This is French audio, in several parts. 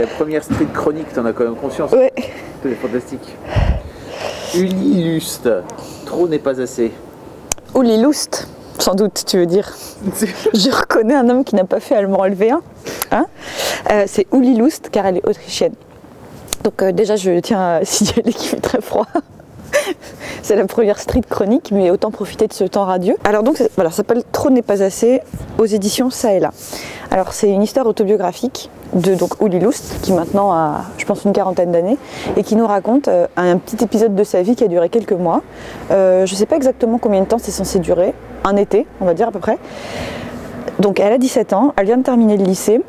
La première street chronique, t'en as quand même conscience. Ouais. C'est fantastique. Uliluste, trop n'est pas assez. Uliluste, sans doute, tu veux dire. Je reconnais un homme qui n'a pas fait allemand LV1. Hein, c'est Uliluste, car elle est autrichienne. Donc déjà, je tiens à signaler qu'il fait très froid. C'est la première street chronique, mais autant profiter de ce temps radieux. Alors donc, voilà, ça s'appelle Trop n'est pas assez, aux éditions Ça et Là. Alors c'est une histoire autobiographique de donc Uliluste, qui maintenant a, je pense, une quarantaine d'années, et qui nous raconte un petit épisode de sa vie qui a duré quelques mois. Je ne sais pas exactement combien de temps c'est censé durer, un été, on va dire à peu près. Donc elle a 17 ans, elle vient de terminer le lycée.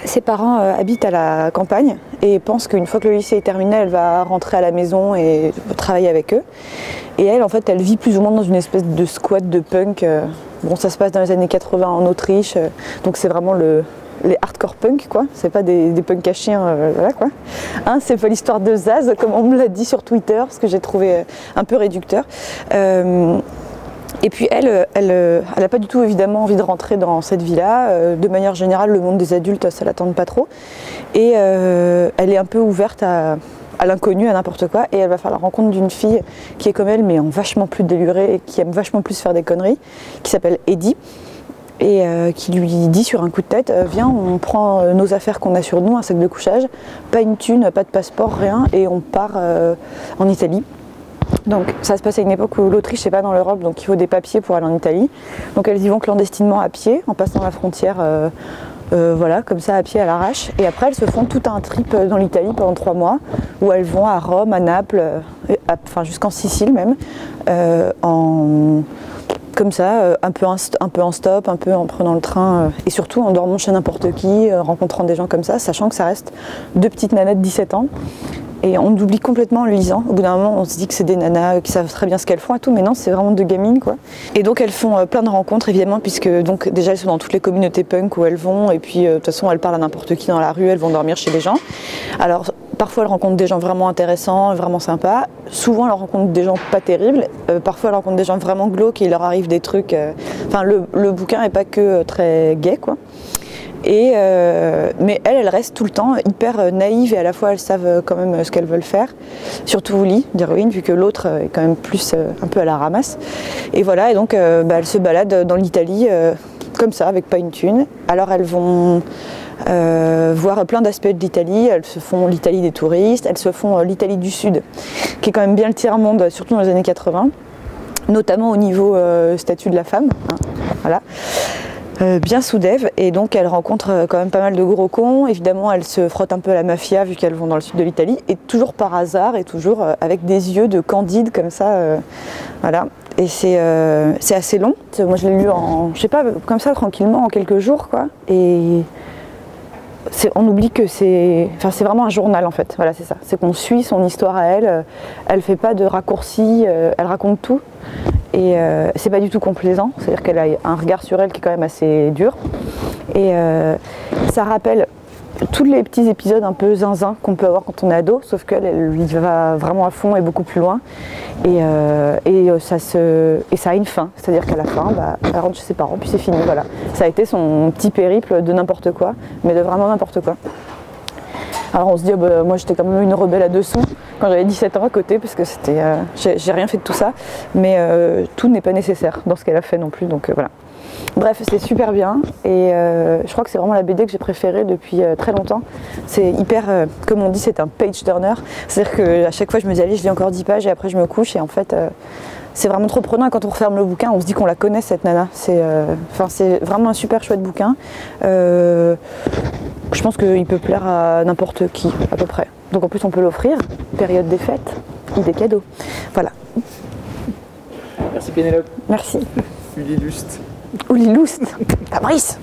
Ses parents habitent à la campagne et pensent qu'une fois que le lycée est terminé, elle va rentrer à la maison et travailler avec eux. Et elle, en fait, elle vit plus ou moins dans une espèce de squat de punk. Bon, ça se passe dans les années 80 en Autriche, donc c'est vraiment les hardcore punk, quoi. C'est pas des punks à chiens, voilà, quoi. Hein, c'est pas l'histoire de Zaz, comme on me l'a dit sur Twitter, ce que j'ai trouvé un peu réducteur. Et puis elle n'a pas du tout évidemment envie de rentrer dans cette vie-là. De manière générale, le monde des adultes, ça ne l'attend pas trop. Et elle est un peu ouverte à l'inconnu, à n'importe quoi. Et elle va faire la rencontre d'une fille qui est comme elle, mais en vachement plus délurée et qui aime vachement plus faire des conneries, qui s'appelle Eddie. Et qui lui dit sur un coup de tête, viens, on prend nos affaires qu'on a sur nous, un sac de couchage, pas une thune, pas de passeport, rien, et on part en Italie. Donc ça se passe à une époque où l'Autriche n'est pas dans l'Europe, donc il faut des papiers pour aller en Italie. Donc elles y vont clandestinement à pied, en passant la frontière, voilà, comme ça à pied à l'arrache. Et après elles se font tout un trip dans l'Italie pendant 3 mois, où elles vont à Rome, à Naples, enfin jusqu'en Sicile même, comme ça, un peu en stop, un peu en prenant le train, et surtout en dormant chez n'importe qui, rencontrant des gens comme ça, sachant que ça reste 2 petites nanas de 17 ans. Et on oublie complètement en le lisant. Au bout d'un moment, on se dit que c'est des nanas qui savent très bien ce qu'elles font et tout, mais non, c'est vraiment 2 gamines, quoi. Et donc elles font plein de rencontres, évidemment, puisque donc déjà elles sont dans toutes les communautés punk où elles vont, et puis de toute façon elles parlent à n'importe qui dans la rue, elles vont dormir chez les gens. Alors parfois elles rencontrent des gens vraiment intéressants, vraiment sympas. Souvent elles rencontrent des gens pas terribles. Parfois elles rencontrent des gens vraiment glauques et il leur arrive des trucs. Enfin le bouquin n'est pas que très gai, quoi. Mais elles restent tout le temps hyper naïves et à la fois elles savent quand même ce qu'elles veulent faire. Surtout Uli, d'Héroïne, vu que l'autre est quand même plus un peu à la ramasse. Et voilà, et donc elles se baladent dans l'Italie comme ça, avec pas une thune. Alors elles vont voir plein d'aspects de l'Italie. Elles se font l'Italie des touristes, elles se font l'Italie du Sud, qui est quand même bien le tiers-monde, surtout dans les années 80, notamment au niveau statut de la femme. Hein, voilà. Bien sous dev, et donc elle rencontre quand même pas mal de gros cons. Évidemment elle se frotte un peu à la mafia vu qu'elles vont dans le sud de l'Italie, et toujours par hasard et toujours avec des yeux de Candide comme ça, voilà. Et c'est assez long. Moi je l'ai lu en, je sais pas, comme ça tranquillement en quelques jours, quoi. Et on oublie que c'est vraiment un journal en fait, voilà, c'est ça. C'est qu'on suit son histoire à elle, elle fait pas de raccourcis, elle raconte tout. Et c'est pas du tout complaisant, c'est-à-dire qu'elle a un regard sur elle qui est quand même assez dur. Et ça rappelle tous les petits épisodes un peu zinzin qu'on peut avoir quand on est ado, sauf qu'elle lui va vraiment à fond et beaucoup plus loin. Et ça a une fin, c'est-à-dire qu'à la fin, elle rentre chez ses parents, puis c'est fini, voilà. Ça a été son petit périple de n'importe quoi, mais de vraiment n'importe quoi. Alors on se dit, moi j'étais quand même une rebelle à 2 sous quand j'avais 17 ans à côté, parce que c'était, j'ai rien fait de tout ça, mais tout n'est pas nécessaire dans ce qu'elle a fait non plus, donc voilà. Bref, c'est super bien, et je crois que c'est vraiment la BD que j'ai préférée depuis très longtemps. C'est hyper, comme on dit, c'est un page turner, c'est-à-dire qu'à chaque fois je me dis, allez, je lis encore 10 pages, et après je me couche, et en fait, c'est vraiment trop prenant, et quand on referme le bouquin, on se dit qu'on la connaît, cette nana. C'est vraiment un super chouette bouquin. Je pense qu'il peut plaire à n'importe qui, à peu près. Donc en plus on peut l'offrir, période des fêtes ou des cadeaux. Voilà. Merci Pénélope. Merci. Uliluste. Uliluste. Fabrice.